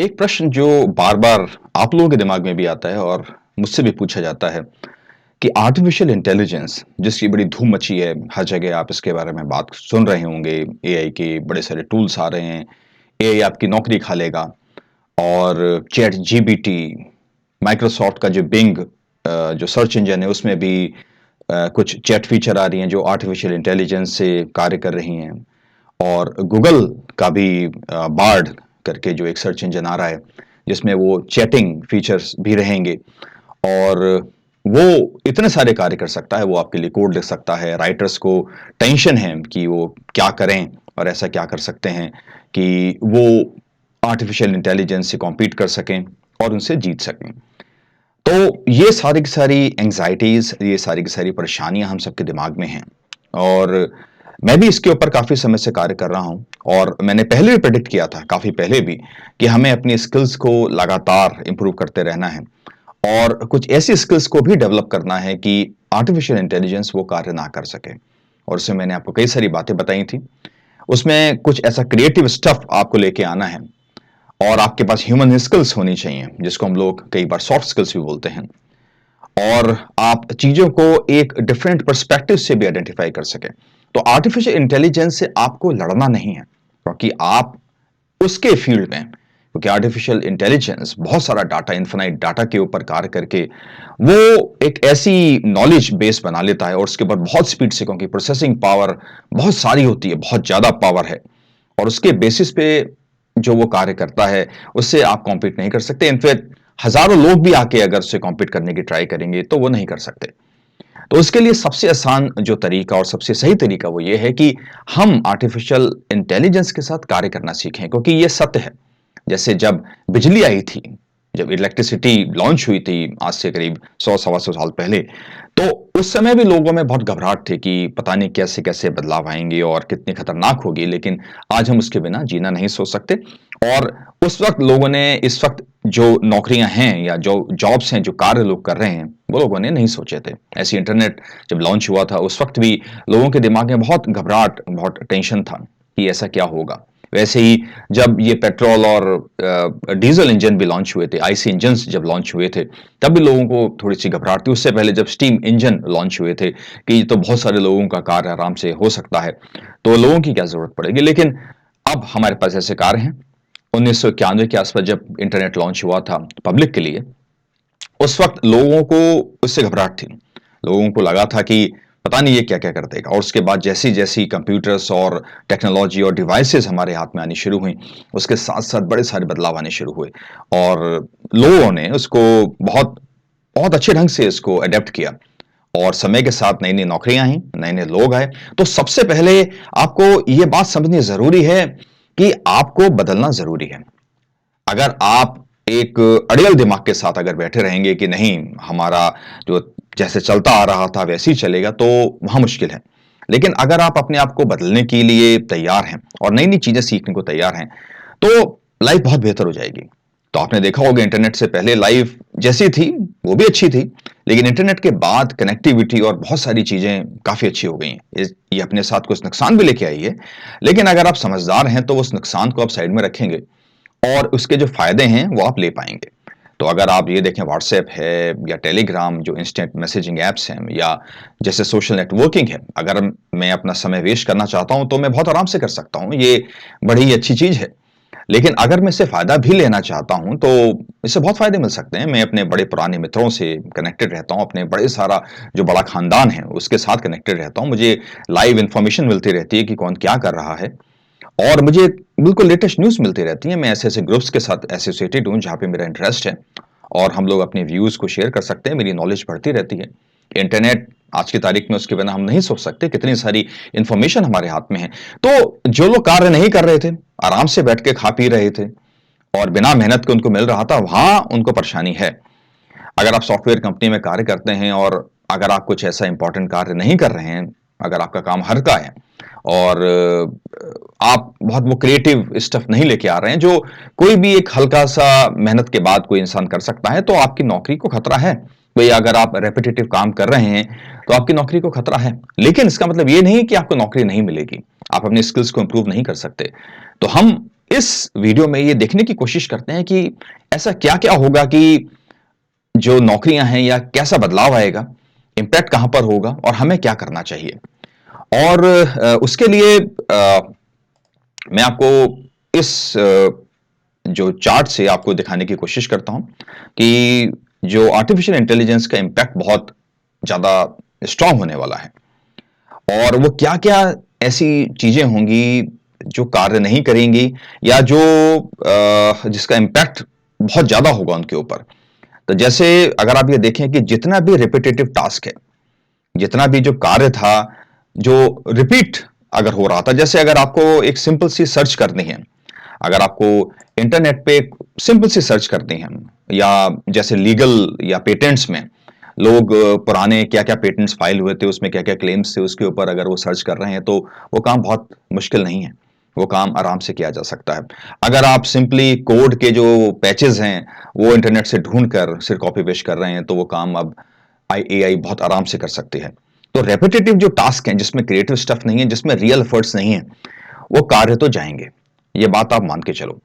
एक प्रश्न जो बार-बार आप लोगों के दिमाग में भी आता है और मुझसे भी पूछा जाता है कि आर्टिफिशियल इंटेलिजेंस जिसकी बड़ी धूम मची है, हर जगह आप इसके बारे में बात सुन रहे होंगे, एआई के बड़े सारे टूल्स आ रहे हैं, एआई आपकी नौकरी खा लेगा और चैट जीपीटी, माइक्रोसॉफ्ट का जो बिंग जो सर्च इंजन है उसमें भी कुछ चैट फीचर आ रही हैं जो आर्टिफिशियल इंटेलिजेंस से कार्य कर रही हैं। और गूगल का भी बार्ड करके जो एक सर्च इंजन आ रहा है, जिसमें वो चैटिंग फीचर्स भी रहेंगे और वो इतने सारे कार्य कर सकता है, वो आपके लिए कोड लिख सकता है, राइटर्स को टेंशन है कि वो क्या करें और ऐसा क्या कर सकते हैं कि वो आर्टिफिशियल इंटेलिजेंस से कॉम्पीट कर सकें और उनसे जीत सकें। तो ये सारी की सारी एंग्जाइटीज़, ये सारी की सारी परेशानियाँ हम सबके दिमाग में हैं और मैं भी इसके ऊपर काफ़ी समय से कार्य कर रहा हूँ और मैंने पहले भी प्रेडिक्ट किया था, काफ़ी पहले भी, कि हमें अपनी स्किल्स को लगातार इम्प्रूव करते रहना है और कुछ ऐसी स्किल्स को भी डेवलप करना है कि आर्टिफिशियल इंटेलिजेंस वो कार्य ना कर सके। और उसमें मैंने आपको कई सारी बातें बताई थी। उसमें कुछ ऐसा क्रिएटिव स्टफ आपको लेके आना है और आपके पास ह्यूमन स्किल्स होनी चाहिए, जिसको हम लोग कई बार सॉफ्ट स्किल्स भी बोलते हैं। और आप चीज़ों को एक डिफरेंट पर्सपेक्टिव से भी आइडेंटिफाई कर सकें। तो आर्टिफिशियल इंटेलिजेंस से आपको लड़ना नहीं है, क्योंकि आप उसके फील्ड में, क्योंकि आर्टिफिशियल इंटेलिजेंस बहुत सारा डाटा, इन्फिनाइट डाटा के ऊपर कार्य करके वो एक ऐसी नॉलेज बेस बना लेता है और उसके ऊपर बहुत स्पीड से, क्योंकि प्रोसेसिंग पावर बहुत सारी होती है, बहुत ज़्यादा पावर है और उसके बेसिस पे जो वो कार्य करता है, उससे आप कॉम्पीट नहीं कर सकते। इनफैक्ट हज़ारों लोग भी आके अगर उससे कॉम्पीट करने की ट्राई करेंगे, तो वो नहीं कर सकते। तो उसके लिए सबसे आसान जो तरीका और सबसे सही तरीका वो ये है कि हम आर्टिफिशियल इंटेलिजेंस के साथ कार्य करना सीखें, क्योंकि ये सत्य है। जैसे जब बिजली आई थी, जब इलेक्ट्रिसिटी लॉन्च हुई थी आज से करीब 100 सवा 100 साल पहले, तो उस समय भी लोगों में बहुत घबराहट थी कि पता नहीं कैसे-कैसे बदलाव आएँगे और कितनी खतरनाक होगी, लेकिन आज हम उसके बिना जीना नहीं सोच सकते। और उस वक़्त लोगों ने, इस वक़्त जो नौकरियाँ हैं या जो जॉब्स हैं, जो कार्य लोग कर रहे हैं, वो लोगों ने नहीं सोचे थे। ऐसे इंटरनेट जब लॉन्च हुआ था, उस वक़्त भी लोगों के दिमाग में बहुत घबराहट, बहुत टेंशन था कि ऐसा क्या होगा? वैसे ही जब ये पेट्रोल और डीजल इंजन भी लॉन्च हुए थे, आईसी इंजन्स जब लॉन्च हुए थे, तब भी लोगों को थोड़ी-सी घबराहट थी। उससे पहले जब स्टीम इंजन लॉन्च हुए थे कि ये तो बहुत सारे लोगों का कार्य आराम से हो सकता है, तो लोगों की क्या ज़रूरत पड़ेगी? लेकिन अब हमारे पास ऐसे कार हैं। 1991 के आसपास जब इंटरनेट लॉन्च हुआ था पब्लिक के लिए, उस वक़्त लोगों को उससे घबराहट थी। लोगों को लगा था कि पता नहीं ये क्या-क्या कर देगा, और उसके बाद जैसी-जैसी कंप्यूटर्स और टेक्नोलॉजी और डिवाइसेज़ हमारे हाथ में आनी शुरू हुई, उसके साथ-साथ बड़े सारे बदलाव आने शुरू हुए और लोगों ने उसको बहुत बहुत अच्छे ढंग से इसको अडॉप्ट किया और समय के साथ नई-नई नौकरियाँ आईं, नए-नए लोग आए। तो सबसे पहले आपको ये बात समझनी ज़रूरी है कि आपको बदलना ज़रूरी है। अगर आप एक अड़ियल दिमाग के साथ अगर बैठे रहेंगे कि नहीं, हमारा जो जैसे चलता आ रहा था वैसे ही चलेगा, तो वहाँ मुश्किल है। लेकिन अगर आप अपने आप को बदलने के लिए तैयार हैं और नई-नई चीज़ें सीखने को तैयार हैं, तो लाइफ बहुत बेहतर हो जाएगी। तो आपने देखा होगा इंटरनेट से पहले लाइफ जैसी थी, वो भी अच्छी थी, लेकिन इंटरनेट के बाद कनेक्टिविटी और बहुत सारी चीज़ें काफ़ी अच्छी हो गई हैं। ये अपने साथ कुछ नुकसान भी लेके आई है, लेकिन अगर आप समझदार हैं, तो उस नुकसान को आप साइड में रखेंगे और उसके जो फ़ायदे हैं, वो आप ले पाएँगे। तो अगर आप ये देखें, व्हाट्सऐप है या टेलीग्राम जो इंस्टेंट मैसेजिंग ऐप्स हैं, या जैसे सोशल नेटवर्किंग है, अगर मैं अपना समय वेस्ट करना चाहता हूँ, तो मैं बहुत आराम से कर सकता हूँ, ये बड़ी ही अच्छी चीज़ है। लेकिन अगर मैं इससे फ़ायदा भी लेना चाहता हूँ, तो इससे बहुत फ़ायदे मिल सकते हैं। मैं अपने बड़े पुराने मित्रों से कनेक्टेड रहता हूँ, अपने बड़े सारा जो बड़ा ख़ानदान है, उसके साथ कनेक्टेड रहता हूँ। मुझे लाइव इन्फॉर्मेशन मिलती रहती है कि कौन क्या कर रहा है और मुझे बिल्कुल लेटेस्ट न्यूज़ मिलती रहती है। मैं ऐसे-ऐसे ग्रुप्स के साथ एसोसिएटेड हूँ, जहाँ पे मेरा इंटरेस्ट है और हम लोग अपने व्यूज़ को शेयर कर सकते हैं, मेरी नॉलेज बढ़ती रहती है। इंटरनेट आज की तारीख में, उसके बिना हम नहीं सोच सकते, कितनी सारी इन्फॉर्मेशन हमारे हाथ में है। तो जो लोग कार्य नहीं कर रहे थे, आराम से बैठ के खा पी रहे थे और बिना मेहनत के उनको मिल रहा था, वहाँ उनको परेशानी है। अगर आप सॉफ्टवेयर कंपनी में कार्य करते हैं और अगर आप कुछ ऐसा इंपॉर्टेंट कार्य नहीं कर रहे हैं, अगर आपका काम हल्का है और आप बहुत वो क्रिएटिव स्टफ नहीं लेके आ रहे हैं, जो कोई भी एक हल्का-सा मेहनत के बाद कोई इंसान कर सकता है, तो आपकी नौकरी को खतरा है। कोई अगर आप रेपिटिटिव काम कर रहे हैं, तो आपकी नौकरी को खतरा है। लेकिन इसका मतलब ये नहीं कि आपको नौकरी नहीं मिलेगी। आप अपनी स्किल्स को इम्प्रूव नहीं कर सकते। तो हम इस वीडियो में ये देखने की कोशिश करते हैं कि ऐसा क्या-क्या होगा कि जो नौकरियां हैं या कैसा बदलाव आएगा, इम्पैक्ट कहां पर होगा और हमें क्या करना चाहिए। और उसके लिए मैं आपको इस जो चार्ट से आपको दिखाने की कोशिश करता हूं कि जो आर्टिफिशियल इंटेलिजेंस का इम्पैक्ट बहुत ज्यादा स्ट्रांग होने वाला है और वो क्या-क्या ऐसी चीजें होंगी जो कार्य नहीं करेंगी या जो जिसका इम्पैक्ट बहुत ज्यादा होगा उनके ऊपर। तो जैसे अगर आप ये देखें कि जितना भी रिपीटेटिव टास्क है, जितना भी जो कार्य था, जो रिपीट अगर हो रहा था, जैसे अगर आपको एक सिंपल सी सर्च करनी है, अगर आपको इंटरनेट पे सिंपल सी सर्च करनी है या जैसे लीगल या पेटेंट्स में लोग पुराने क्या-क्या पेटेंट्स फाइल हुए थे, उसमें क्या-क्या क्लेम्स थे, उसके ऊपर अगर वो सर्च कर रहे हैं, तो वो काम बहुत मुश्किल नहीं है। वो काम आराम से किया जा सकता है। अगर आप सिंपली कोड के जो पैचेज़ हैं, वो इंटरनेट से ढूँढ कर सिर्फ कॉपी पेस्ट कर रहे हैं, तो वो काम अब एआई बहुत आराम से कर सकती है। तो रेपिटेटिव जो टास्क हैं, जिसमें क्रिएटिव स्टफ नहीं है, जिसमें रियल एफर्ट्स नहीं है, वो कार्य तो जाएंगे। ये बात आप मान के चलो।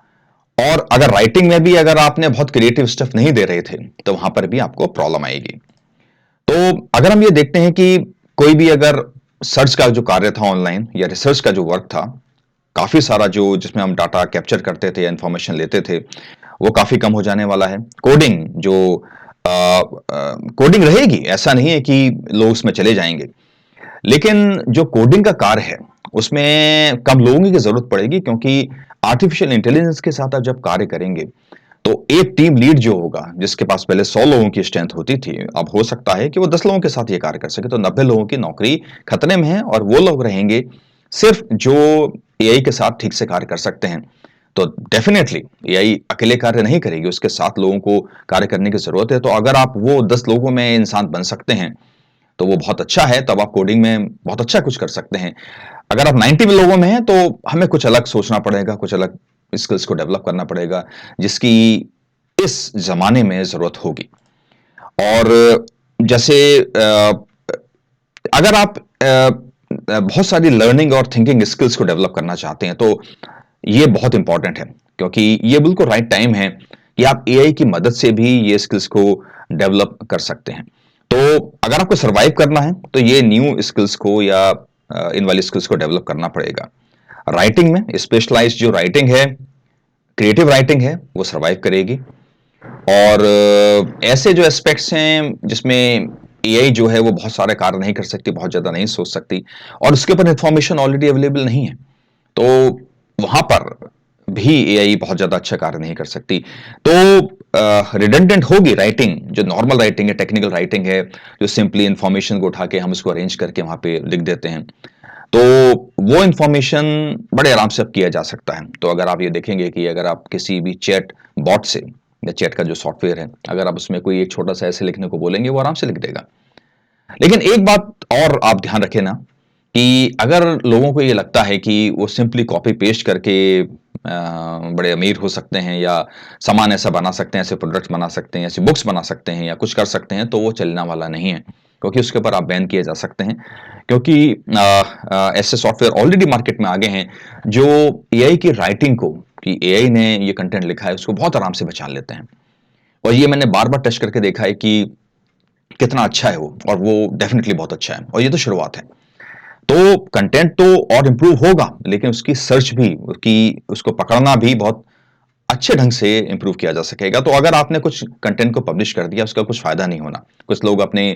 और अगर राइटिंग में भी अगर आपने बहुत क्रिएटिव स्टफ नहीं दे रहे थे, तो वहां पर भी आपको प्रॉब्लम आएगी। तो अगर हम ये देखते हैं कि कोई भी अगर सर्च का जो कार्य था ऑनलाइन या रिसर्च का जो वर्क था, काफी सारा जो जिसमें हम डाटा कैप्चर करते थे या इंफॉर्मेशन लेते थे, वो काफी कम हो जाने वाला है। कोडिंग जो कोडिंग रहेगी, ऐसा नहीं है कि लोग उसमें चले जाएंगे, लेकिन जो कोडिंग का कार्य है उसमें कम लोगों की जरूरत पड़ेगी, क्योंकि आर्टिफिशियल इंटेलिजेंस के साथ आप जब कार्य करेंगे तो एक टीम लीड जो होगा, जिसके पास पहले 100 लोगों की स्ट्रेंथ होती थी, अब हो सकता है कि वो 10 लोगों के साथ ये कार्य कर सके, तो 90 लोगों की नौकरी खतरे में है और वो लोग रहेंगे सिर्फ जो एआई के साथ ठीक से कार्य कर सकते हैं। तो डेफिनेटली एआई अकेले कार्य नहीं करेगी, उसके साथ लोगों को कार्य करने की जरूरत है। तो अगर आप वो 10 लोगों में इंसान बन सकते हैं तो वो बहुत अच्छा है, तब आप कोडिंग में बहुत अच्छा कुछ कर सकते हैं। अगर आप 90 में लोगों में हैं तो हमें कुछ अलग सोचना पड़ेगा, कुछ अलग स्किल्स को डेवलप करना पड़ेगा, जिसकी इस जमाने में जरूरत होगी। और जैसे अगर आप बहुत सारी लर्निंग और थिंकिंग स्किल्स को डेवलप करना चाहते हैं, तो ये बहुत इंपॉर्टेंट है, क्योंकि ये बिल्कुल राइट टाइम है कि आप एआई की मदद से भी ये स्किल्स को डेवलप कर सकते हैं। तो अगर आपको सरवाइव करना है तो ये न्यू स्किल्स को या इन वाली स्किल्स को डेवलप करना पड़ेगा। राइटिंग में स्पेशलाइज्ड जो राइटिंग है, क्रिएटिव राइटिंग है, वो सरवाइव करेगी। और ऐसे जो एस्पेक्ट्स हैं जिसमें एआई जो है वो बहुत सारे कार्य नहीं कर सकती, बहुत ज्यादा नहीं सोच सकती और उसके ऊपर इंफॉर्मेशन ऑलरेडी अवेलेबल नहीं है, तो वहां पर भी एआई बहुत ज्यादा अच्छा कार्य नहीं कर सकती। तो रिडंडेंट होगी राइटिंग, जो नॉर्मल राइटिंग है, टेक्निकल राइटिंग है, जो सिंपली इंफॉर्मेशन को उठा के हम उसको अरेंज करके वहां पे लिख देते हैं, तो वो इंफॉर्मेशन बड़े आराम से अब किया जा सकता है। तो अगर आप ये देखेंगे कि अगर आप किसी भी चैट बॉट से या चैट का जो सॉफ्टवेयर है, अगर आप उसमें कोई एक छोटा सा ऐसे लिखने को बोलेंगे, वो आराम से लिख देगा। लेकिन एक बात और आप ध्यान रखें ना, कि अगर लोगों को ये लगता है कि वो सिंपली कॉपी पेस्ट करके बड़े अमीर हो सकते हैं या सामान ऐसा बना सकते हैं, ऐसे प्रोडक्ट्स बना सकते हैं, ऐसी बुक्स बना सकते हैं या कुछ कर सकते हैं, तो वो चलने वाला नहीं है, क्योंकि उसके ऊपर आप बैन किए जा सकते हैं। क्योंकि ऐसे सॉफ्टवेयर ऑलरेडी मार्केट में आ गए हैं जो एआई की राइटिंग को, कि एआई ने ये कंटेंट लिखा है, उसको बहुत आराम से पहचान लेते हैं। और ये मैंने बार-बार टेस्ट करके देखा है कि कितना अच्छा है वो, और वो डेफिनिटली बहुत अच्छा है, और ये तो शुरुआत है। तो कंटेंट तो और इम्प्रूव होगा, लेकिन उसकी सर्च भी, उसकी उसको पकड़ना भी बहुत अच्छे ढंग से इम्प्रूव किया जा सकेगा। तो अगर आपने कुछ कंटेंट को पब्लिश कर दिया, उसका कुछ फायदा नहीं होना। कुछ लोग अपने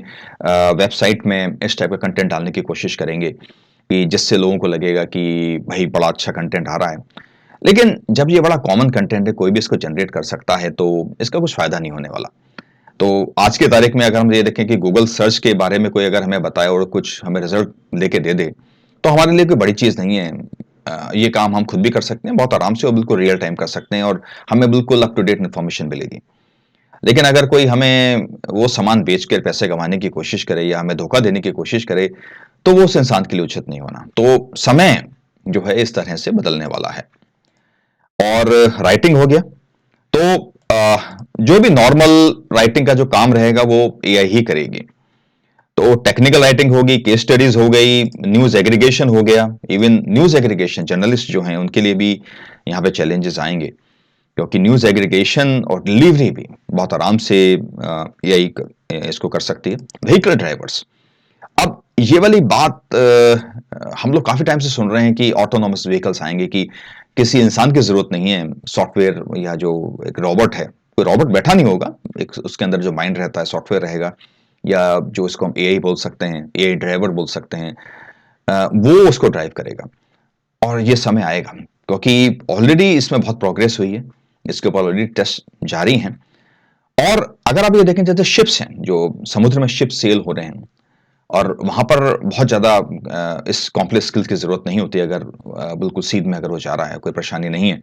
वेबसाइट में इस टाइप का कंटेंट डालने की कोशिश करेंगे कि जिससे लोगों को लगेगा कि भाई बड़ा अच्छा कंटेंट आ रहा है। लेकिन जब ये बड़ा कॉमन कंटेंट है, कोई भी इसको जनरेट कर सकता है, तो इसका कुछ फायदा नहीं होने वाला। तो आज की तारीख में अगर हम ये देखें कि गूगल सर्च के बारे में कोई अगर हमें बताए और कुछ हमें रिजल्ट लेके दे दे, तो हमारे लिए कोई बड़ी चीज़ नहीं है। ये काम हम खुद भी कर सकते हैं बहुत आराम से और बिल्कुल रियल टाइम कर सकते हैं, और हमें बिल्कुल अप टू डेट इन्फॉर्मेशन मिलेगी। लेकिन अगर कोई हमें वो सामान बेच कर पैसे कमाने की कोशिश करे या हमें धोखा देने की कोशिश करे, तो वो उस इंसान के लिए उचित नहीं होना। तो समय जो है इस तरह से बदलने वाला है। और राइटिंग हो गया, तो जो भी नॉर्मल राइटिंग का जो काम रहेगा वो एआई ही करेगी। तो टेक्निकल राइटिंग होगी, केस स्टडीज हो गई, न्यूज एग्रीगेशन हो गया। इवन न्यूज एग्रीगेशन जर्नलिस्ट जो हैं उनके लिए भी यहाँ पे चैलेंजेस आएंगे, क्योंकि न्यूज़ एग्रीगेशन और डिलीवरी भी बहुत आराम से एआई इसको कर सकती है। व्हीकल ड्राइवर्स, अब ये वाली बात हम लोग काफी टाइम से सुन रहे हैं कि ऑटोनॉमस व्हीकल्स आएंगे, कि किसी इंसान की जरूरत नहीं है, सॉफ्टवेयर या जो एक रोबोट है, कोई रोबोट बैठा नहीं होगा, एक उसके अंदर जो माइंड रहता है सॉफ्टवेयर रहेगा, या जो इसको हम एआई बोल सकते हैं, एआई ड्राइवर बोल सकते हैं, वो उसको ड्राइव करेगा। और ये समय आएगा, क्योंकि ऑलरेडी इसमें बहुत प्रोग्रेस हुई है, इसके ऊपर ऑलरेडी टेस्ट जारी हैं। और अगर आप ये देखें, जैसे शिप्स हैं, जो समुद्र में शिप सेल हो रहे हैं, और वहां पर बहुत ज्यादा इस कॉम्प्लेक्स स्किल्स की जरूरत नहीं होती, अगर बिल्कुल सीध में अगर वो जा रहा है, कोई परेशानी नहीं है,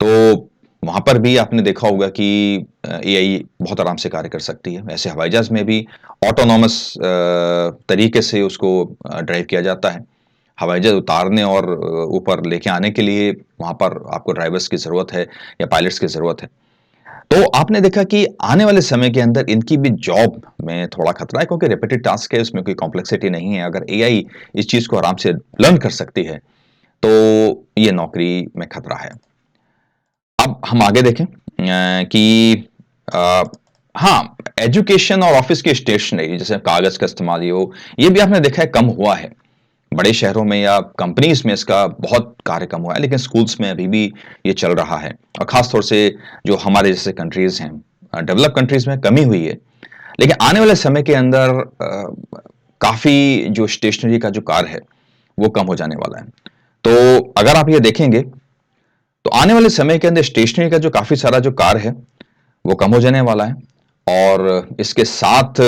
तो वहां पर भी आपने देखा होगा कि एआई बहुत आराम से कार्य कर सकती है। ऐसे हवाई जहाज में भी ऑटोनॉमस तरीके से उसको ड्राइव किया जाता है। हवाई जहाज उतारने और ऊपर लेके आने के लिए वहां पर आपको ड्राइवर्स की जरूरत है या पायलट्स की जरूरत है। तो आपने देखा कि आने वाले समय के अंदर इनकी भी जॉब में थोड़ा खतरा है, क्योंकि रिपीटेड टास्क है, उसमें कोई कॉम्प्लेक्सिटी नहीं है। अगर एआई इस चीज को आराम से लर्न कर सकती है, तो ये नौकरी में खतरा है। अब हम आगे देखें कि अ, हाँ, एजुकेशन और ऑफिस की स्टेशनरी, जैसे कागज का इस्तेमाल ये भी आपने देखा है कम हुआ है। बड़े शहरों में या कंपनीज में इसका बहुत कार्य कम हुआ है, लेकिन स्कूल्स में अभी भी ये चल रहा है। और खास तौर से जो हमारे जैसे कंट्रीज हैं, डेवलप कंट्रीज में कमी हुई है, लेकिन आने वाले समय के अंदर काफी जो स्टेशनरी का जो कार्य है वो कम हो जाने वाला है। तो अगर आप ये देखेंगे, तो आने वाले समय के अंदर स्टेशनरी का जो काफी सारा जो कार्य है वो कम हो जाने वाला है। और इसके साथ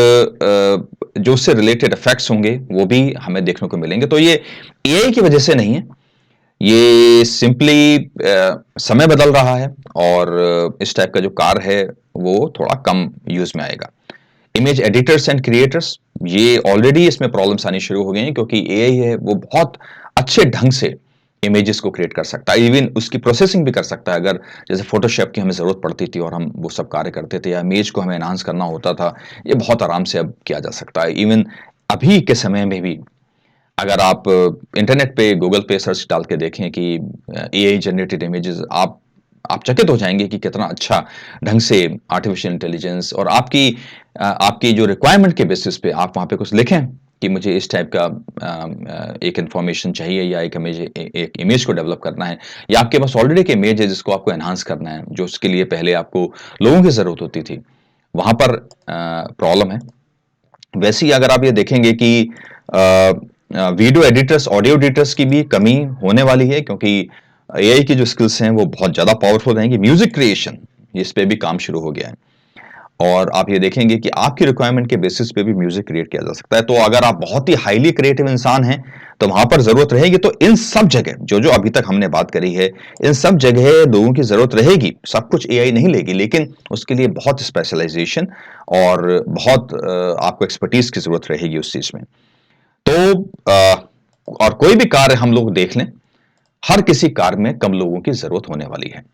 जो उससे रिलेटेड इफेक्ट्स होंगे वो भी हमें देखने को मिलेंगे। तो ये एआई की वजह से नहीं है, ये सिंपली समय बदल रहा है, और इस टाइप का जो कार्य है वो थोड़ा कम यूज में आएगा। इमेज एडिटर्स एंड क्रिएटर्स, ये ऑलरेडी इसमें प्रॉब्लम्स आनी शुरू हो गई हैं, क्योंकि एआई है वो बहुत अच्छे ढंग से इमेजेस को क्रिएट कर सकता है, इवन उसकी प्रोसेसिंग भी कर सकता है। अगर जैसे फोटोशॉप की हमें जरूरत पड़ती थी और हम वो सब कार्य करते थे, या इमेज को हमें एनहांस करना होता था, ये बहुत आराम से अब किया जा सकता है। इवन अभी के समय में भी अगर आप इंटरनेट पे गूगल पे सर्च डाल के देखें कि एआई जनरेटेड इमेजेस, आप चकित हो जाएंगे कि कितना अच्छा ढंग से आर्टिफिशियल इंटेलिजेंस, और आपकी जो रिक्वायरमेंट के बेसिस पे आप वहां पे कुछ लिखें कि मुझे इस टाइप का एक इंफॉर्मेशन चाहिए, या एक इमेज को डेवलप करना है, या आपके पास ऑलरेडी एक इमेज है जिसको आपको एनहांस करना है, जो उसके लिए पहले आपको लोगों की जरूरत होती थी, वहां पर प्रॉब्लम है। वैसे ही अगर आप ये देखेंगे कि वीडियो एडिटर्स, ऑडियो एडिटर्स की भी कमी होने वाली है, क्योंकि एआई की जो स्किल्स हैं वो बहुत ज्यादा पावरफुल रहेंगी। म्यूजिक क्रिएशन, इस पे भी काम शुरू हो गया है, और आप ये देखेंगे कि आपकी रिक्वायरमेंट के बेसिस पे भी म्यूजिक क्रिएट किया जा सकता है। तो अगर आप बहुत ही हाईली क्रिएटिव इंसान हैं, तो वहां पर जरूरत रहेगी। तो इन सब जगह जो जो अभी तक हमने बात करी है, इन सब जगह लोगों की जरूरत रहेगी। सब कुछ एआई नहीं लेगी, लेकिन उसके लिए बहुत स्पेशलाइजेशन और बहुत आपको एक्सपर्टीज की जरूरत रहेगी उस चीज में। तो और कोई भी कार्य हम लोग देख लें, हर किसी कार्य में कम लोगों की जरूरत होने वाली है।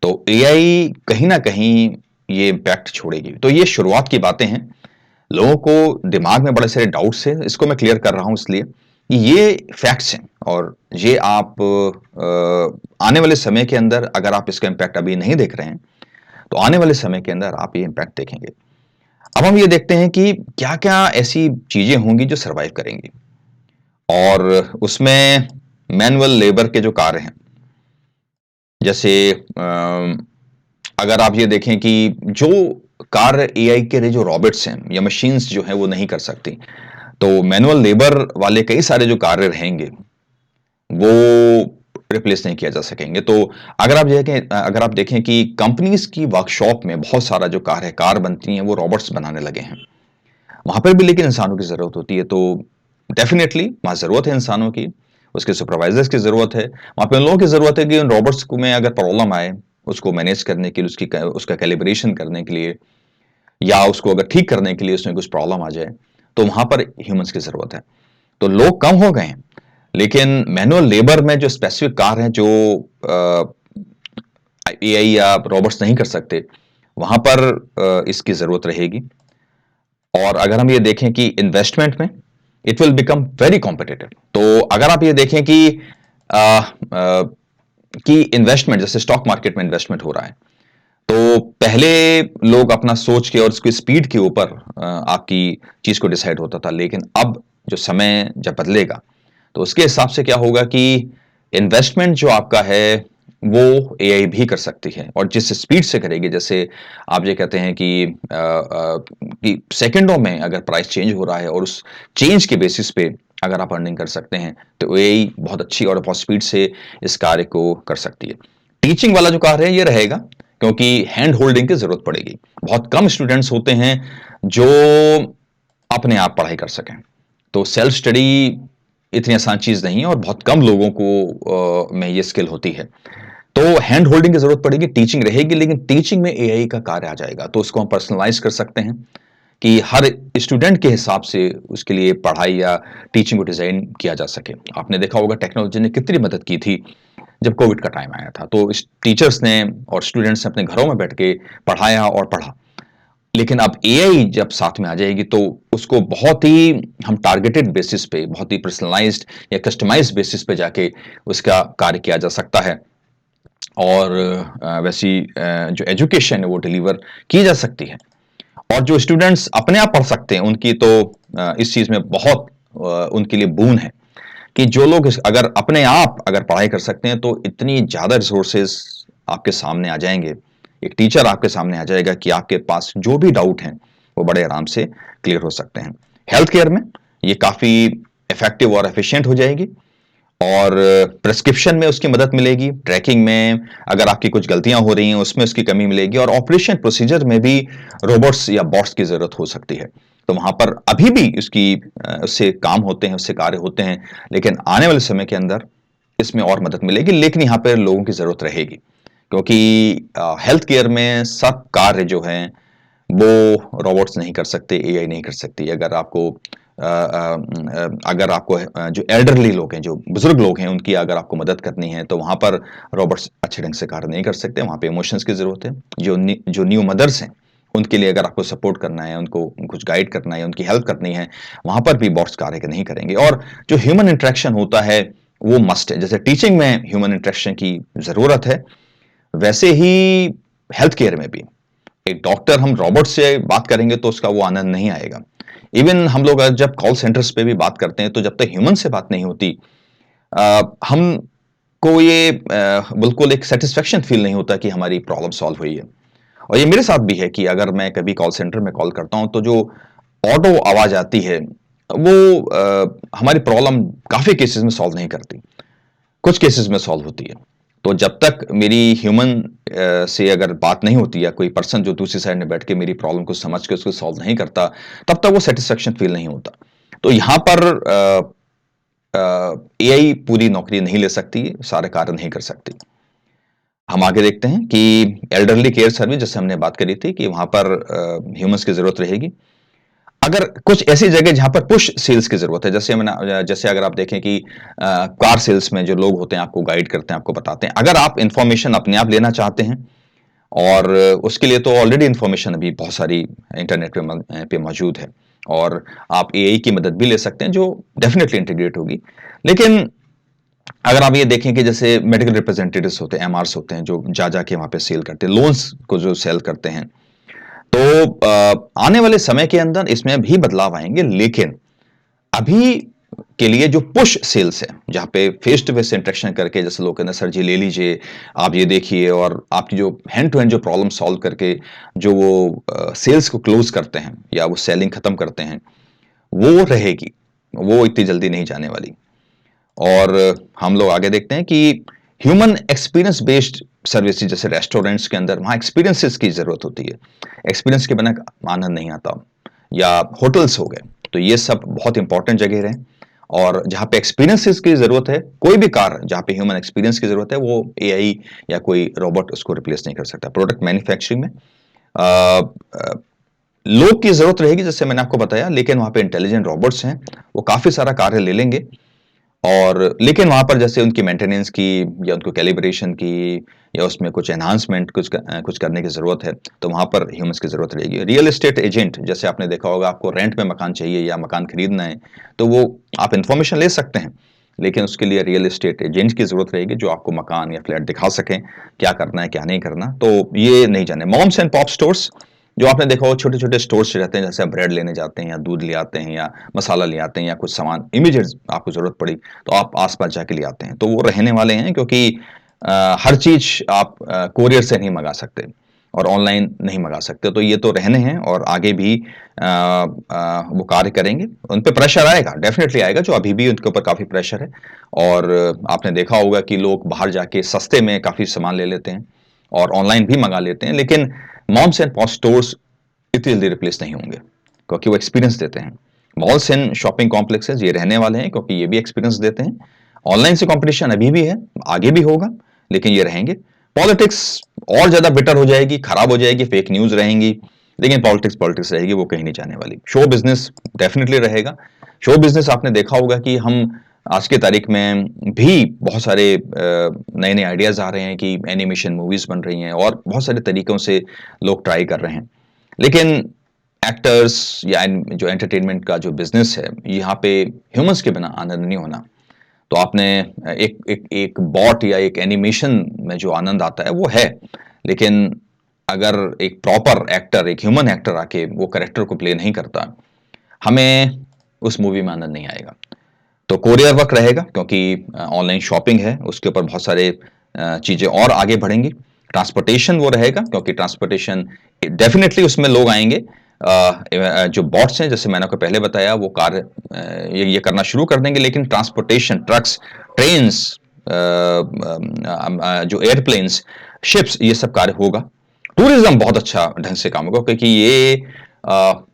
तो एआई कहीं ना कहीं ये इम्पैक्ट छोड़ेगी। तो ये शुरुआत की बातें हैं, लोगों को दिमाग में बड़े सारे डाउट्स हैं, इसको मैं क्लियर कर रहा हूं इसलिए कि ये फैक्ट्स हैं, और ये आप आने वाले समय के अंदर अगर आप इसका इम्पैक्ट अभी नहीं देख रहे हैं, तो आने वाले समय के अंदर आप ये इम्पैक्ट देखेंगे। अब हम ये देखते हैं कि क्या क्या ऐसी चीजें होंगी जो सर्वाइव करेंगी, और उसमें मैनुअल लेबर के जो कार्य हैं, जैसे अगर आप ये देखें कि जो कार्य एआई के लिए जो रॉबोट्स हैं या मशीन्स जो हैं वो नहीं कर सकती, तो मैनुअल लेबर वाले कई सारे जो कार्य रहेंगे वो रिप्लेस नहीं किया जा सकेंगे। तो अगर आप देखें कि कंपनीज की वर्कशॉप में बहुत सारा जो कार बनती हैं वो रॉबोट्स बनाने लगे हैं, वहां पर भी लेकिन इंसानों की जरूरत होती है। तो डेफिनेटली वहां जरूरत है इंसानों की, उसके सुपरवाइजर्स की जरूरत है, वहां पे उन लोगों की जरूरत है कि उन रॉबोट्स को में अगर प्रॉब्लम आए, उसको मैनेज करने के लिए, उसका कैलिब्रेशन करने के लिए, या उसको अगर ठीक करने के लिए उसमें कुछ प्रॉब्लम आ जाए, तो वहां पर ह्यूमंस की जरूरत है। तो लोग कम हो गए हैं, लेकिन मैनुअल लेबर में जो स्पेसिफिक कार्य हैं जो एआई या रोबोट्स नहीं कर सकते, वहां पर इसकी जरूरत रहेगी। और अगर हम ये देखें कि इन्वेस्टमेंट में it will become very competitive. तो अगर आप ये देखें कि कि इन्वेस्टमेंट जैसे स्टॉक मार्केट में इन्वेस्टमेंट हो रहा है, तो पहले लोग अपना सोच के और उसकी स्पीड के ऊपर आपकी चीज को डिसाइड होता था, लेकिन अब जो समय जब बदलेगा तो उसके हिसाब से क्या होगा कि इन्वेस्टमेंट जो आपका है वो एआई भी कर सकती है, और जिस स्पीड से करेगी, जैसे आप ये कहते हैं कि सेकंडों में अगर प्राइस चेंज हो रहा है और उस चेंज के बेसिस पे अगर आप अर्निंग कर सकते हैं, तो एआई बहुत अच्छी और बहुत स्पीड से इस कार्य को कर सकती है। टीचिंग वाला जो कार्य है ये रहेगा, क्योंकि हैंड होल्डिंग की जरूरत पड़ेगी। बहुत कम स्टूडेंट्स होते हैं जो अपने आप पढ़ाई कर सकें, तो सेल्फ स्टडी इतनी आसान चीज नहीं है और बहुत कम लोगों को में ये स्किल होती है। तो हैंड होल्डिंग की जरूरत पड़ेगी, टीचिंग रहेगी, लेकिन टीचिंग में एआई का कार्य आ जाएगा, तो उसको हम पर्सनलाइज कर सकते हैं कि हर स्टूडेंट के हिसाब से उसके लिए पढ़ाई या टीचिंग को डिजाइन किया जा सके। आपने देखा होगा टेक्नोलॉजी ने कितनी मदद की थी जब कोविड का टाइम आया था, तो इस टीचर्स ने और स्टूडेंट्स ने अपने घरों में बैठ के पढ़ाया और पढ़ा। लेकिन अब एआई जब साथ में आ जाएगी तो उसको बहुत ही हम टारगेटेड बेसिस पे, बहुत ही पर्सनलाइज्ड या कस्टमाइज्ड बेसिस पे जाके उसका कार्य किया जा सकता है, और वैसी जो एजुकेशन है वो डिलीवर की जा सकती है। और जो स्टूडेंट्स अपने आप पढ़ सकते हैं उनकी तो इस चीज में बहुत उनके लिए बून है कि जो लोग अगर अपने आप अगर पढ़ाई कर सकते हैं तो इतनी ज्यादा रिसोर्सेज आपके सामने आ जाएंगे, एक टीचर आपके सामने आ जाएगा कि आपके पास जो भी डाउट हैं वो बड़े आराम से क्लियर हो सकते हैं। हेल्थ केयर में ये काफी इफेक्टिव और एफिशिएंट हो जाएगी, और प्रिस्क्रिप्शन में उसकी मदद मिलेगी, ट्रैकिंग में अगर आपकी कुछ गलतियां हो रही हैं उसमें उसकी कमी मिलेगी, और ऑपरेशन प्रोसीजर में भी रोबोट्स या बॉट्स की जरूरत हो सकती है। तो वहां पर अभी भी उससे काम होते हैं, उससे कार्य होते हैं, लेकिन आने वाले समय के अंदर इसमें और मदद मिलेगी, लेकिन यहाँ पर लोगों की जरूरत रहेगी, क्योंकि हेल्थ केयर में सब कार्य जो हैं वो रोबोट्स नहीं कर सकते, एआई नहीं कर सकती। अगर आपको जो एल्डरली लोग हैं, जो बुजुर्ग लोग हैं, उनकी अगर आपको मदद करनी है तो वहां पर रोबोट्स अच्छे ढंग से कार्य नहीं कर सकते, वहां पे इमोशंस की जरूरत है। जो न्यू मदर्स हैं उनके लिए अगर आपको सपोर्ट करना है, उनको कुछ गाइड करना है, उनकी हेल्प करनी है, वहां पर भी बॉट्स कार्य नहीं करेंगे। और जो ह्यूमन इंटरेक्शन होता है वो मस्ट है, जैसे टीचिंग में ह्यूमन इंटरेक्शन की जरूरत है, वैसे ही हेल्थ केयर में भी एक डॉक्टर हम रोबोट से बात करेंगे तो उसका वो आनंद नहीं आएगा। इवन हम लोग जब कॉल सेंटर्स पे भी बात करते हैं तो जब तक ह्यूमन से बात नहीं होती हमको ये बिल्कुल एक सेटिस्फेक्शन फील नहीं होता कि हमारी प्रॉब्लम सॉल्व हुई है। और ये मेरे साथ भी है कि अगर मैं कभी कॉल सेंटर में कॉल करता हूं तो जो ऑटो आवाज आती है वो हमारी प्रॉब्लम काफी केसेस में सॉल्व नहीं करती, कुछ केसेस में सॉल्व होती है। तो जब तक मेरी ह्यूमन से अगर बात नहीं होती या कोई पर्सन जो दूसरी साइड में बैठ के मेरी प्रॉब्लम को समझ के उसको सॉल्व नहीं करता, तब तक वो सेटिस्फेक्शन फील नहीं होता। तो यहां पर एआई पूरी नौकरी नहीं ले सकती, सारे कार्य नहीं कर सकती। हम आगे देखते हैं कि एल्डरली केयर सर्विस, जैसे हमने बात करी थी कि वहां पर ह्यूमंस की जरूरत रहेगी। अगर कुछ ऐसी जगह जहां पर पुश सेल्स की जरूरत है, जैसे अगर आप देखें कि कार सेल्स में जो लोग होते हैं आपको गाइड करते हैं, आपको बताते हैं, अगर आप इंफॉर्मेशन अपने आप लेना चाहते हैं, और उसके लिए तो ऑलरेडी इंफॉर्मेशन अभी बहुत सारी इंटरनेट पे मौजूद है, और आप एआई की मदद भी ले सकते हैं जो डेफिनेटली इंटीग्रेट होगी। लेकिन अगर आप ये देखें कि जैसे मेडिकल रिप्रेजेंटेटिव्स होते हैं, एमआरस होते हैं, जो जा जाके वहां पे सेल करते हैं, लोन्स को जो सेल करते हैं, तो आने वाले समय के अंदर इसमें भी बदलाव आएंगे। लेकिन अभी के लिए जो पुश सेल्स है, जहां पे फेस टू फेस इंटरेक्शन करके, जैसे लोग कहते हैं सर जी ले लीजिए, आप ये देखिए, और आपकी जो हैंड टू हैंड जो प्रॉब्लम सॉल्व करके जो वो सेल्स को क्लोज करते हैं या वो सेलिंग खत्म करते हैं, वो रहेगी, वो इतनी जल्दी नहीं जाने वाली। और हम लोग आगे देखते हैं कि ह्यूमन एक्सपीरियंस बेस्ड सर्विसेज, जैसे रेस्टोरेंट्स के अंदर वहां एक्सपीरियंसेस की जरूरत होती है, एक्सपीरियंस के बिना आनंद नहीं आता, या होटल्स हो गए, तो ये सब बहुत इंपॉर्टेंट जगह रहे। और जहां पे एक्सपीरियंसेस की जरूरत है, कोई भी कार जहां पे ह्यूमन एक्सपीरियंस की जरूरत है, वो एआई या कोई रोबोट उसको रिप्लेस नहीं कर सकता। प्रोडक्ट मैन्युफैक्चरिंग में अ, अ, लोग की जरूरत रहेगी, जैसे मैंने आपको बताया, लेकिन वहां पे इंटेलिजेंट रोबोट्स हैं, वो काफी सारा कार्य ले लेंगे। और लेकिन वहां पर जैसे उनकी मेंटेनेंस की, या उनको कैलिब्रेशन की, या उसमें कुछ एनहांसमेंट कुछ करने की जरूरत है, तो वहां पर ह्यूमंस की जरूरत रहेगी। रियल एस्टेट एजेंट, जैसे आपने देखा होगा, आपको रेंट में मकान चाहिए या मकान खरीदना है, तो वो आप इंफॉर्मेशन ले सकते हैं लेकिन उसके लिए रियल एस्टेट एजेंट की ज़रूरत रहेगी जो आपको मकान या फ्लैट दिखा सकें, क्या करना है, क्या नहीं करना। तो ये नहीं जाने। मॉम्स एंड पॉप स्टोर्स जो आपने देखा हो, छोटे-छोटे स्टोर्स रहते हैं, जैसे आप ब्रेड लेने जाते हैं या दूध ले आते हैं या मसाला ले आते हैं या कुछ सामान इमीडिएट आपको ज़रूरत पड़ी, तो आप आस-पास जाके ले आते हैं। तो वो रहने वाले हैं क्योंकि हर चीज़ आप कोरियर से नहीं मँगा सकते और ऑनलाइन नहीं मँगा सकते। तो ये तो रहने हैं और आगे भी वो कार्य करेंगे। उन पे प्रेशर आएगा, डेफ़िनिटली आएगा, जो अभी भी उनके ऊपर काफ़ी प्रेशर है। और आपने देखा होगा कि लोग बाहर जाके सस्ते में काफ़ी सामान ले लेते हैं और ऑनलाइन भी मँगा लेते हैं, लेकिन मॉम्स एंड पॉप स्टोर्स इतनी जल्दी रिप्लेस नहीं होंगे, क्योंकि वो एक्सपीरियंस देते हैं। मॉल्स एंड शॉपिंग कॉम्प्लेक्सेस ये रहने वाले हैं क्योंकि ये भी एक्सपीरियंस देते हैं। ऑनलाइन से कॉम्पिटिशन अभी भी है, आगे भी होगा, लेकिन ये रहेंगे। पॉलिटिक्स और ज़्यादा बिटर हो जाएगी, खराब हो जाएगी, फेक न्यूज़ रहेंगी, लेकिन पॉलिटिक्स पॉलिटिक्स रहेगी, वो कहीं नहीं जाने वाली। शो बिज़नेस डेफ़िनिटली रहेगा। शो बिज़नेस आपने देखा होगा कि हम आज की तारीख में भी बहुत सारे नए-नए आइडियाज़ आ रहे हैं कि एनिमेशन मूवीज़ बन रही हैं और बहुत सारे तरीकों से लोग ट्राई कर रहे हैं। लेकिन एक्टर्स या जो एंटरटेनमेंट का जो बिज़नेस है, यहाँ पे ह्यूमन्स के बिना आनंद नहीं होना। तो आपने एक एक एक बॉट या एक एनिमेशन में जो आनंद आता है वो है, लेकिन अगर एक प्रॉपर एक्टर, एक ह्यूमन एक्टर आके वो कैरेक्टर को प्ले नहीं करता, हमें उस मूवी में आनंद नहीं आएगा। तो कोरियर वर्क रहेगा क्योंकि ऑनलाइन शॉपिंग है, उसके ऊपर बहुत सारे चीज़ें और आगे बढ़ेंगी। ट्रांसपोर्टेशन वो रहेगा क्योंकि ट्रांसपोर्टेशन डेफ़िनिटली उसमें लोग आएँगे। जो बॉट्स हैं, जैसे मैंने आपको पहले बताया, वो कार्य ये करना शुरू कर देंगे, लेकिन ट्रांसपोर्टेशन, ट्रक्स, ट्रेन्स, जो एयरप्लेन्स, शिप्स, ये सब कार्य होगा। टूरिज़्म बहुत अच्छा ढंग से काम होगा क्योंकि अ,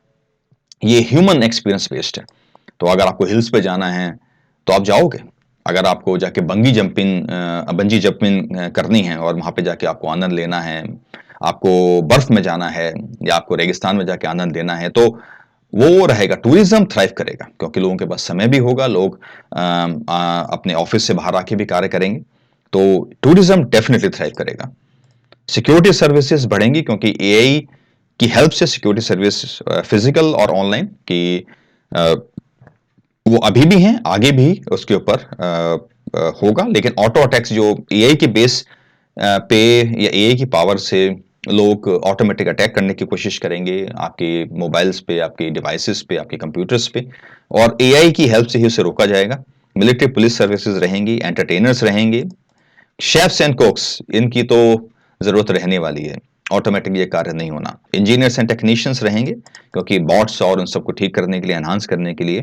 ये ह्यूमन एक्सपीरियंस बेस्ड है। तो अगर आपको हिल्स पे जाना है, तो आप जाओगे। अगर आपको जाके बंजी जंपिंग करनी है और वहाँ पे जाके आपको आनंद लेना है, आपको बर्फ में जाना है या आपको रेगिस्तान में जाके आनंद लेना है, तो वो रहेगा। टूरिज़्म थ्राइव करेगा क्योंकि लोगों के पास समय भी होगा, लोग अपने ऑफ़िस से बाहर आके भी कार्य करेंगे। तो टूरिज़्म डेफ़िनिटली थ्राइव करेगा। सिक्योरिटी सर्विसेज़ बढ़ेंगी क्योंकि एआई की हेल्प से सिक्योरिटी सर्विस फिज़िकल और ऑनलाइन की अ, वो अभी भी हैं, आगे भी उसके ऊपर होगा, लेकिन ऑटो अटैक्स जो एआई के बेस पे या एआई की पावर से लोग ऑटोमेटिक अटैक करने की कोशिश करेंगे आपके मोबाइल्स पे, आपके डिवाइसेस पे, आपके कंप्यूटर्स पे, और एआई की हेल्प से ही उसे रोका जाएगा। मिलिट्री पुलिस सर्विसेज रहेंगी, एंटरटेनर्स रहेंगे, शेफ्स एंड कुक्स, इनकी तो ज़रूरत रहने वाली है। ऑटोमेटिक ये कार्य नहीं होना। इंजीनियर्स एंड टेक्नीशियंस रहेंगे क्योंकि बॉट्स और उन सबको ठीक करने के लिए, एनहांस करने के लिए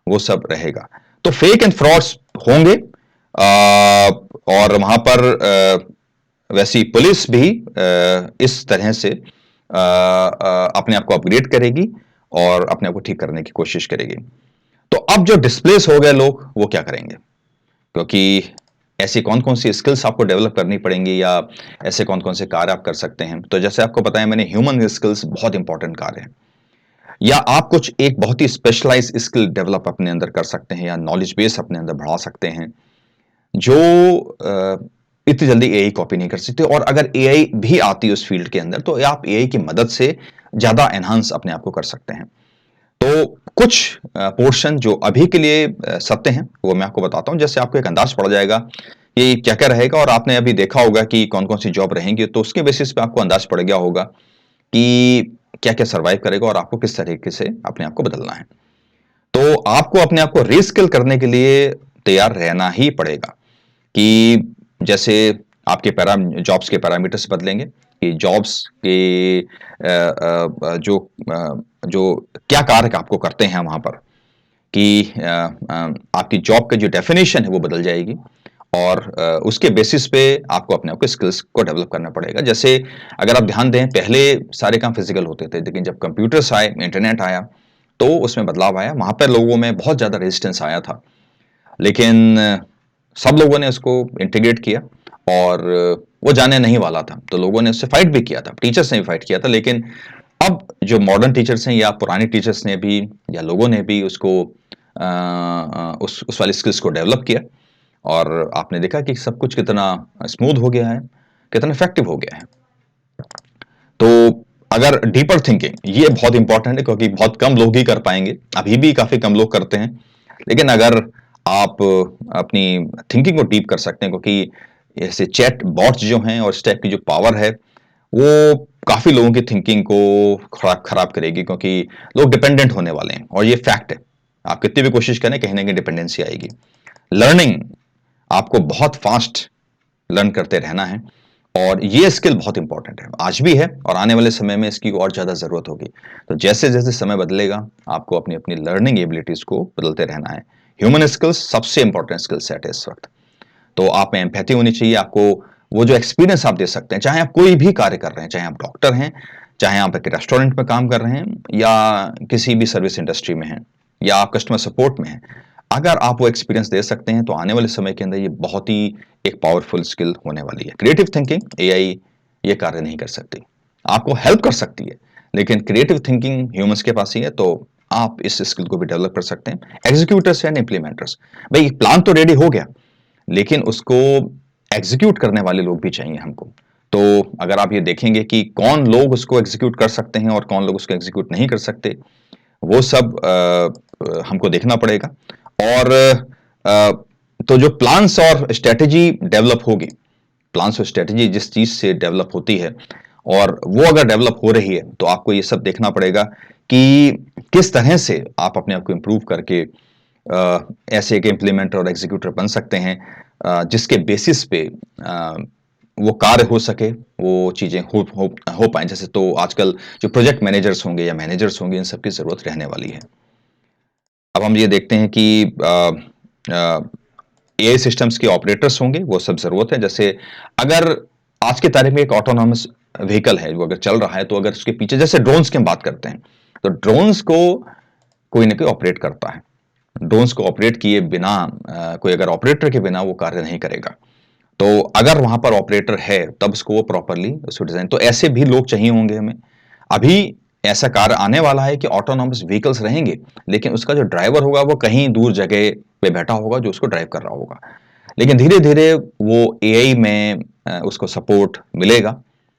वो सब रहेगा। तो फेक एंड फ्रॉड्स होंगे और वहां पर वैसी पुलिस भी इस तरह से अपने आप को अपग्रेड करेगी और अपने आप को ठीक करने की कोशिश करेगी। तो अब जो डिस्प्लेस हो गए लोग, वो क्या करेंगे? क्योंकि ऐसी कौन-कौन सी स्किल्स आपको डेवलप करनी पड़ेंगी या ऐसे कौन-कौन से कार्य आप कर सकते हैं? तो जैसे आपको बताया मैंने, ह्यूमन स्किल्स बहुत इंपॉर्टेंट कार्य हैं। या आप कुछ एक बहुत ही स्पेशलाइज्ड स्किल डेवलप अपने अंदर कर सकते हैं या नॉलेज बेस अपने अंदर बढ़ा सकते हैं, जो इतनी जल्दी एआई कॉपी नहीं कर सकते। और अगर एआई भी आती है उस फील्ड के अंदर, तो आप एआई की मदद से ज़्यादा एनहांस अपने आप को कर सकते हैं। तो कुछ पोर्शन जो अभी के लिए सत्य हैं, वो मैं आपको बताता हूँ, जिससे आपको एक अंदाज़ पड़ जाएगा कि क्या-क्या रहेगा। और आपने अभी देखा होगा कि कौन-कौन सी जॉब रहेंगी, तो उसके बेसिस पे आपको अंदाज़ पड़ गया होगा कि क्या-क्या सर्वाइव करेगा और आपको किस तरीके से अपने आप को बदलना है। तो आपको अपने आप को रीस्किल करने के लिए तैयार रहना ही पड़ेगा कि जैसे आपके जॉब्स के पैरामीटर्स बदलेंगे कि जॉब्स के जो क्या कार्य आपको करते हैं वहाँ पर, कि आपकी जॉब का जो डेफिनेशन है वो बदल जाएगी और उसके बेसिस पे आपको अपने आप को स्किल्स को डेवलप करना पड़ेगा। जैसे अगर आप ध्यान दें, पहले सारे काम फिजिकल होते थे, लेकिन जब कंप्यूटर्स आए, इंटरनेट आया, तो उसमें बदलाव आया। वहाँ पर लोगों में बहुत ज़्यादा रेजिस्टेंस आया था, लेकिन सब लोगों ने उसको इंटीग्रेट किया और वो जाने नहीं वाला था, तो लोगों ने उससे फाइट भी किया था, टीचर्स ने भी फाइट किया था। लेकिन अब जो मॉडर्न टीचर्स हैं या पुराने टीचर्स ने भी या लोगों ने भी उसको उस वाली स्किल्स को डेवलप किया और आपने देखा कि सब कुछ कितना स्मूथ हो गया है, कितना इफेक्टिव हो गया है। तो अगर डीपर थिंकिंग, ये बहुत इंपॉर्टेंट है क्योंकि बहुत कम लोग ही कर पाएंगे, अभी भी काफी कम लोग करते हैं। लेकिन अगर आप अपनी थिंकिंग को डीप कर सकते हैं, क्योंकि ऐसे चैट बॉट्स जो हैं और इस टाइप की जो पावर है, वो काफ़ी लोगों की थिंकिंग को खराब करेगी, क्योंकि लोग डिपेंडेंट होने वाले हैं और ये फैक्ट है। आप कितनी भी कोशिश करें, कहीं न कहीं डिपेंडेंसी आएगी। लर्निंग, आपको बहुत फास्ट लर्न करते रहना है और ये स्किल बहुत इंपॉर्टेंट है। आज भी है और आने वाले समय में इसकी और ज़्यादा ज़रूरत होगी। तो जैसे-जैसे समय बदलेगा, आपको अपनी-अपनी लर्निंग एबिलिटीज़ को बदलते रहना है। ह्यूमन स्किल्स सबसे इंपॉर्टेंट स्किल सेट है इस वक़्त। तो आप में एम्पैथी होनी चाहिए, आपको वो जो एक्सपीरियंस आप दे सकते हैं, चाहे आप कोई भी कार्य कर रहे हैं, चाहे आप डॉक्टर हैं, चाहे आप एक रेस्टोरेंट में काम कर रहे हैं या किसी भी सर्विस इंडस्ट्री में हैं या आप कस्टमर सपोर्ट में हैं। अगर आप वो एक्सपीरियंस दे सकते हैं, तो आने वाले समय के अंदर ये बहुत ही एक पावरफुल स्किल होने वाली है। क्रिएटिव थिंकिंग, एआई ये कार्य नहीं कर सकती। आपको हेल्प कर सकती है, लेकिन क्रिएटिव थिंकिंग ह्यूमन्स के पास ही है, तो आप इस स्किल को भी डेवलप कर सकते हैं। एग्जीक्यूटर्स एंड इम्प्लीमेंटर्स, भाई प्लान तो रेडी हो गया, लेकिन उसको एग्जीक्यूट करने वाले लोग भी चाहिए हमको। तो अगर आप ये देखेंगे कि कौन लोग उसको एग्जीक्यूट कर सकते हैं और कौन लोग उसको एग्जीक्यूट नहीं कर सकते, वो सब हमको देखना पड़ेगा। और तो जो प्लान्स और स्ट्रेटजी डेवलप होगी, प्लान्स और स्ट्रेटजी जिस चीज़ से डेवलप होती है और वो अगर डेवलप हो रही है, तो आपको ये सब देखना पड़ेगा कि किस तरह से आप अपने आप को इम्प्रूव करके ऐसे एक इम्प्लीमेंटर और एग्जीक्यूटर बन सकते हैं, जिसके बेसिस पे वो कार्य हो सके, वो चीज़ें हो पाएँ। जैसे तो आजकल जो प्रोजेक्ट मैनेजर्स होंगे या मैनेजर्स होंगे, इन सब की ज़रूरत रहने वाली है। अब हम ये देखते हैं कि एआई सिस्टम्स के ऑपरेटर्स होंगे, वो सब ज़रूरत है। जैसे अगर आज की तारीख में एक ऑटोनॉमस व्हीकल है, वो अगर चल रहा है, तो अगर उसके पीछे जैसे ड्रोन्स की हम बात करते हैं, तो ड्रोन्स को कोई ना कोई ऑपरेट करता है। ड्रोन्स को ऑपरेट किए बिना कोई अगर ऑपरेटर के बिना वो कार्य नहीं करेगा। तो अगर वहाँ पर ऑपरेटर है, तब उसको वो प्रॉपर्ली उसको डिज़ाइन, तो ऐसे भी लोग चाहिए होंगे हमें। अभी ऐसा कार्य आने वाला है कि ऑटोनॉमस व्हीकल्स रहेंगे, लेकिन उसका जो ड्राइवर होगा वो कहीं दूर जगह पे बैठा होगा जो उसको ड्राइव कर रहा होगा। लेकिन धीरे-धीरे वो एआई में उसको सपोर्ट मिलेगा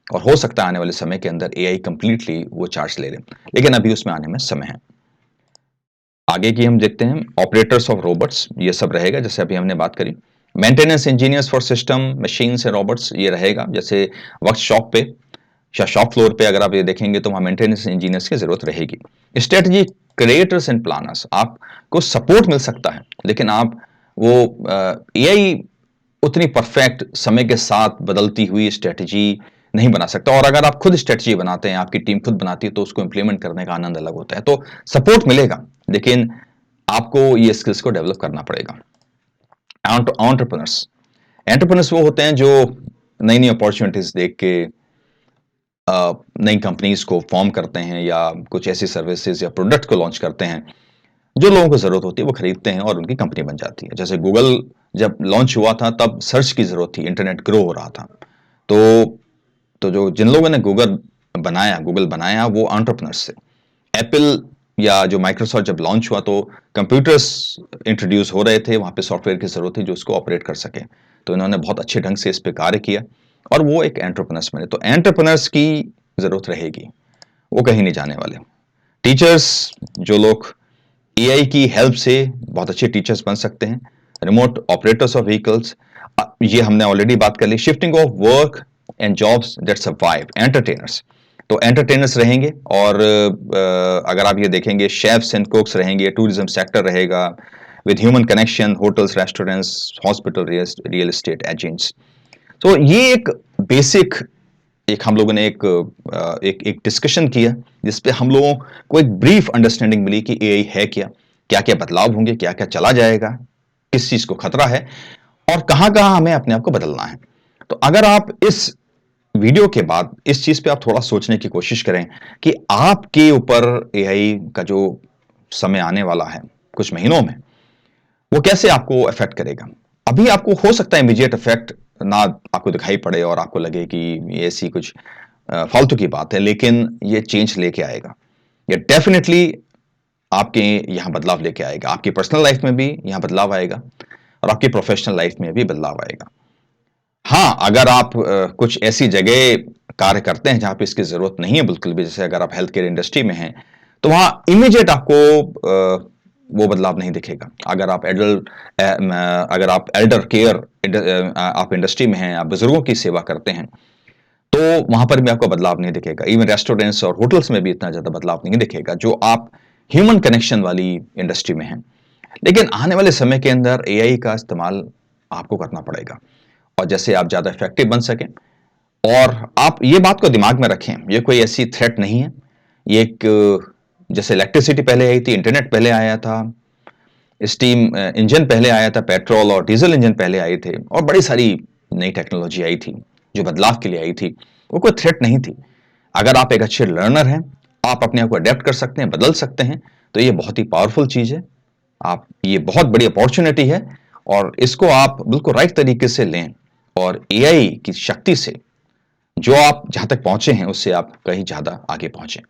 और हो सकता है आने वाले समय के अंदर एआई कंप्लीटली वो चार्ज ले ले। लेकिन अभी उसमें आने में समय है। आगे की हम देखते हैं ऑपरेटर्स ऑफ रोबोट्स, ये सब रहेगा जैसे अभी हमने बात करी। Maintenance engineers for system machines and robots, ये रहेगा। जैसे वर्कशॉप पे या शॉप फ्लोर पे अगर आप ये देखेंगे, तो वहाँ मेंटेनेंस इंजीनियर्स की जरूरत रहेगी। स्ट्रेटजी क्रिएटर्स एंड प्लानर्स, आपको सपोर्ट मिल सकता है, लेकिन आप वो एआई उतनी परफेक्ट समय के साथ बदलती हुई स्ट्रेटजी नहीं बना सकता। और अगर आप खुद स्ट्रेटजी बनाते हैं, आपकी टीम खुद बनाती है, तो उसको इंप्लीमेंट करने का आनंद अलग होता है। तो सपोर्ट मिलेगा, लेकिन आपको ये स्किल्स को डेवलप करना पड़ेगा। एंटरप्रेन्योर्स, एंटरप्रेन्योर्स वो होते हैं जो नई नई अपॉर्चुनिटीज देख के नई कंपनीज को फॉर्म करते हैं या कुछ ऐसी सर्विसेज या प्रोडक्ट को लॉन्च करते हैं जो लोगों को जरूरत होती है, वो खरीदते हैं और उनकी कंपनी बन जाती है। जैसे गूगल जब लॉन्च हुआ था, तब सर्च की जरूरत थी, इंटरनेट ग्रो हो रहा था। तो जो जिन लोगों ने गूगल बनाया वो एंटरप्रेन्योर्स थे। एप्पल या जो माइक्रोसॉफ्ट जब लॉन्च हुआ, तो कंप्यूटर्स इंट्रोड्यूस हो रहे थे, वहाँ पे सॉफ्टवेयर की ज़रूरत थी जो उसको ऑपरेट कर सके। तो इन्होंने बहुत अच्छे ढंग से इस पे कार्य किया और वो एक एंटरप्रेन्योर्स बने। तो एंटरप्रेन्योर्स की ज़रूरत रहेगी, वो कहीं नहीं जाने वाले। टीचर्स, जो लोग एआई की हेल्प से बहुत अच्छे टीचर्स बन सकते हैं। रिमोट ऑपरेटर्स ऑफ व्हीकल्स, ये हमने ऑलरेडी बात कर ली। Shifting of work and jobs that survive, entertainers, तो एंटरटेनर्स रहेंगे। और अगर आप ये देखेंगे, शेफ्स एंड कुक्स रहेंगे, टूरिज्म सेक्टर रहेगा with human connection, hotels, restaurants, hospital, real estate agents. तो ये एक बेसिक, एक हम लोगों ने एक डिस्कशन किया, जिसपे हम लोगों को एक ब्रीफ अंडरस्टैंडिंग मिली कि एआई है क्या, क्या क्या बदलाव होंगे, क्या क्या चला जाएगा, किस चीज को खतरा है और कहां कहां हमें अपने आप को बदलना है। तो अगर आप इस वीडियो के बाद इस चीज पे आप थोड़ा सोचने की कोशिश करें कि आपके ऊपर एआई का जो समय आने वाला है कुछ महीनों में, वो कैसे आपको अफेक्ट करेगा। अभी आपको हो सकता है इमीडिएट इफेक्ट ना आपको दिखाई पड़े और आपको लगे कि ये ऐसी कुछ फालतू की बात है, लेकिन ये चेंज लेके आएगा। ये डेफिनेटली आपके यहाँ बदलाव लेके आएगा, आपकी पर्सनल लाइफ में भी यहाँ बदलाव आएगा और आपकी प्रोफेशनल लाइफ में भी बदलाव आएगा। हाँ, अगर आप कुछ ऐसी जगह कार्य करते हैं जहां पे इसकी जरूरत नहीं है बिल्कुल भी, जैसे अगर आप हेल्थ केयर इंडस्ट्री में हैं, तो वहां इमीडिएट आपको वो बदलाव नहीं दिखेगा। अगर आप एल्डर केयर आप इंडस्ट्री में हैं, आप बुजुर्गों की सेवा करते हैं, तो वहां पर भी आपको बदलाव नहीं दिखेगा। इवन रेस्टोरेंट्स और होटल्स में भी इतना ज्यादा बदलाव नहीं दिखेगा, जो आप ह्यूमन कनेक्शन वाली इंडस्ट्री में हैं। लेकिन आने वाले समय के अंदर एआई का इस्तेमाल आपको करना पड़ेगा, और जैसे आप ज्यादा इफेक्टिव बन सकें। और आप ये बात को दिमाग में रखें, ये कोई ऐसी थ्रेट नहीं है। ये एक जैसे इलेक्ट्रिसिटी पहले आई थी, इंटरनेट पहले आया था, स्टीम इंजन पहले आया था, पेट्रोल और डीजल इंजन पहले आए थे, और बड़ी सारी नई टेक्नोलॉजी आई थी जो बदलाव के लिए आई थी। वो कोई थ्रेट नहीं थी। अगर आप एक अच्छे लर्नर हैं, आप अपने आप को अडेप्ट कर सकते हैं, बदल सकते हैं, तो ये बहुत ही पावरफुल चीज है। आप ये बहुत बड़ी अपॉर्चुनिटी है, और इसको आप बिल्कुल राइट तरीके से लें, और एआई की शक्ति से जो आप जहां तक पहुंचे हैं उससे आप कहीं ज्यादा आगे पहुंचे।